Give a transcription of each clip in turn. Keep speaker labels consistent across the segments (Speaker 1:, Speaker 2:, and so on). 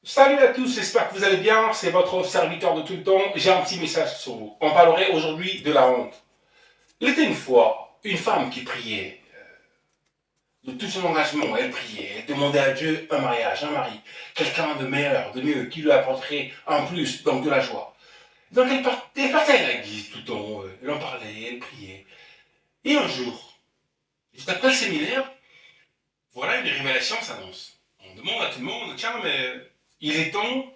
Speaker 1: Salut à tous, j'espère que vous allez bien, c'est votre serviteur de tout le temps, j'ai un petit message sur vous. On parlerait aujourd'hui de la honte. Il était une fois une femme qui priait de tout son engagement, elle priait, elle demandait à Dieu un mariage, un mari, quelqu'un de meilleur, de mieux, qui lui apporterait un plus, donc de la joie. Donc elle partait à l'église tout le temps, elle en parlait, elle priait. Et un jour, juste après le séminaire, voilà une révélation s'annonce. On demande à tout le monde, tiens, mais il est temps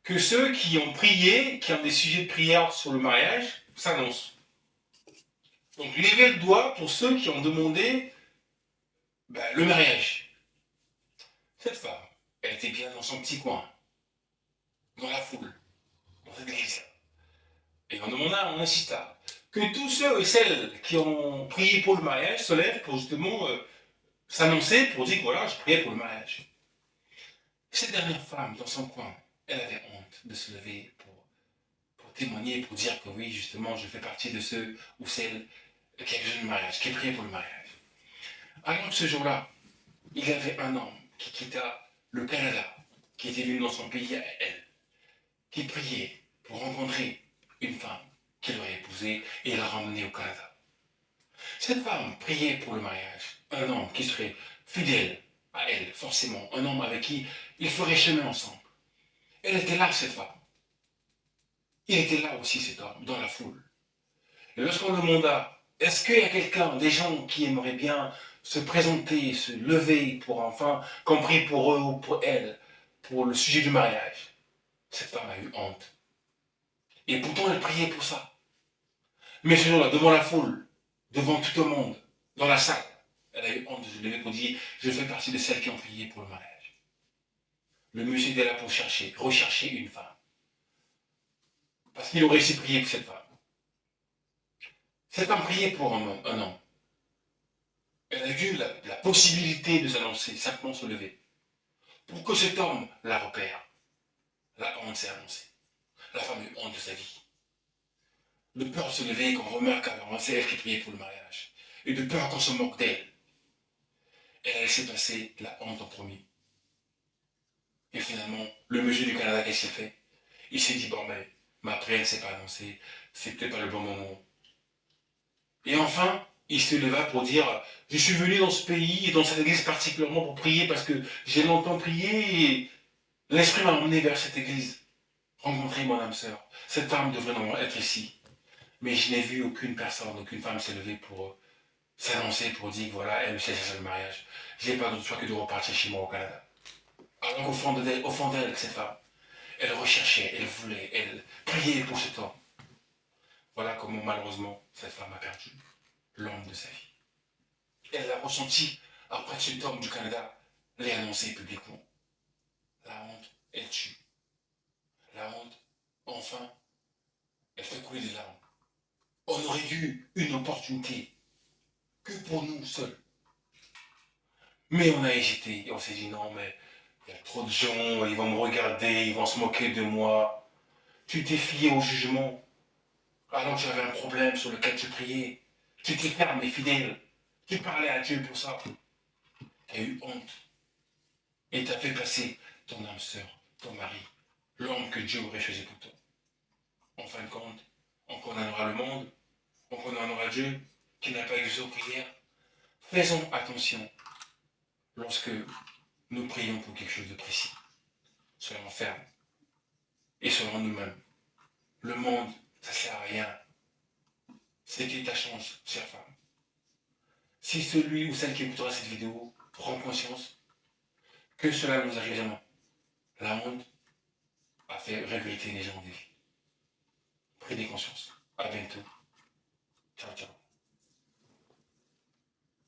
Speaker 1: que ceux qui ont prié, qui ont des sujets de prière sur le mariage, s'annoncent. Donc levez le doigt pour ceux qui ont demandé le mariage. Cette femme, elle était bien dans son petit coin, dans la foule, dans cette église. Et on demanda, on insista, que tous ceux et celles qui ont prié pour le mariage se lèvent pour justement s'annoncer, pour dire que voilà, je priais pour le mariage. Cette dernière femme, dans son coin, elle avait honte de se lever pour témoigner, pour dire que oui, justement, je fais partie de ceux ou celles qui a besoin de mariage, qui priait pour le mariage. Alors que ce jour-là, il y avait un homme qui quitta le Canada, qui était venu dans son pays à elle, qui priait pour rencontrer une femme qu'il aurait épousée et la ramener au Canada. Cette femme priait pour le mariage, un homme qui serait fidèle à elle, forcément, un homme avec qui il ferait chemin ensemble. Elle était là, cette femme. Il était là aussi, cet homme, dans la foule. Et lorsqu'on demanda, est-ce qu'il y a quelqu'un, des gens qui aimeraient bien se présenter, se lever pour enfin, compris pour eux ou pour elle, pour le sujet du mariage, cette femme a eu honte. Et pourtant, elle priait pour ça. Mais ce jour-là, devant la foule, devant tout le monde, dans la salle, elle a eu honte de se lever pour dire, je fais partie de celles qui ont prié pour le mariage. Le monsieur était là pour chercher, rechercher une femme. Parce qu'il aurait su prier pour cette femme. Cette femme priait pour un homme. Elle a eu la possibilité de s'annoncer, simplement se lever. Pour que cet homme la repère, la honte s'est annoncée. La femme a eu honte de sa vie. De peur de se lever qu'on remarque alors c'est elle qui priait pour le mariage. Et de peur qu'on se moque d'elle. Elle a laissé passer la honte en premier. Et finalement, le monsieur du Canada, qu'est-ce qu'il fait? Il s'est dit, bon mais, ma prière ne s'est pas annoncée, c'est peut-être pas le bon moment. Et enfin, il se leva pour dire, je suis venu dans ce pays et dans cette église particulièrement pour prier parce que j'ai longtemps prié et l'Esprit m'a emmené vers cette église. Rencontrer mon âme sœur. Cette femme devrait normalement être ici. Mais je n'ai vu aucune personne, aucune femme s'est levée pour s'annoncer, pour dire que voilà, elle cherche le mariage. Je n'ai pas d'autre choix que de repartir chez moi au Canada. Alors qu'au fond d'elle, cette femme, elle recherchait, elle voulait, elle priait pour cet homme. Voilà comment malheureusement cette femme a perdu l'homme de sa vie. Elle l'a ressenti après que cet homme du Canada l'ait annoncé publiquement. La honte, elle tue. La honte, enfin, elle fait couler des larmes. On aurait eu une opportunité que pour nous seuls. Mais on a hésité et on s'est dit non, mais il y a trop de gens, ils vont me regarder, ils vont se moquer de moi. Tu t'es fié au jugement alors que j'avais un problème sur lequel tu priais. Tu étais ferme et fidèle. Tu parlais à Dieu pour ça. Tu as eu honte. Et tu as fait passer ton âme sœur, ton mari, l'homme que Dieu aurait choisi pour toi. En fin de compte, on condamnera le monde, on condamnera Dieu qui n'a pas exaucé aux prières. Faisons attention lorsque nous prions pour quelque chose de précis. Soyons fermes et soyons nous-mêmes. Le monde, ça ne sert à rien. C'était ta chance, chère femme. Si celui ou celle qui écoutera cette vidéo prend conscience que cela nous arrive jamais, la honte a fait regretter les gens des vies. Prenez conscience. À bientôt. Ciao, ciao.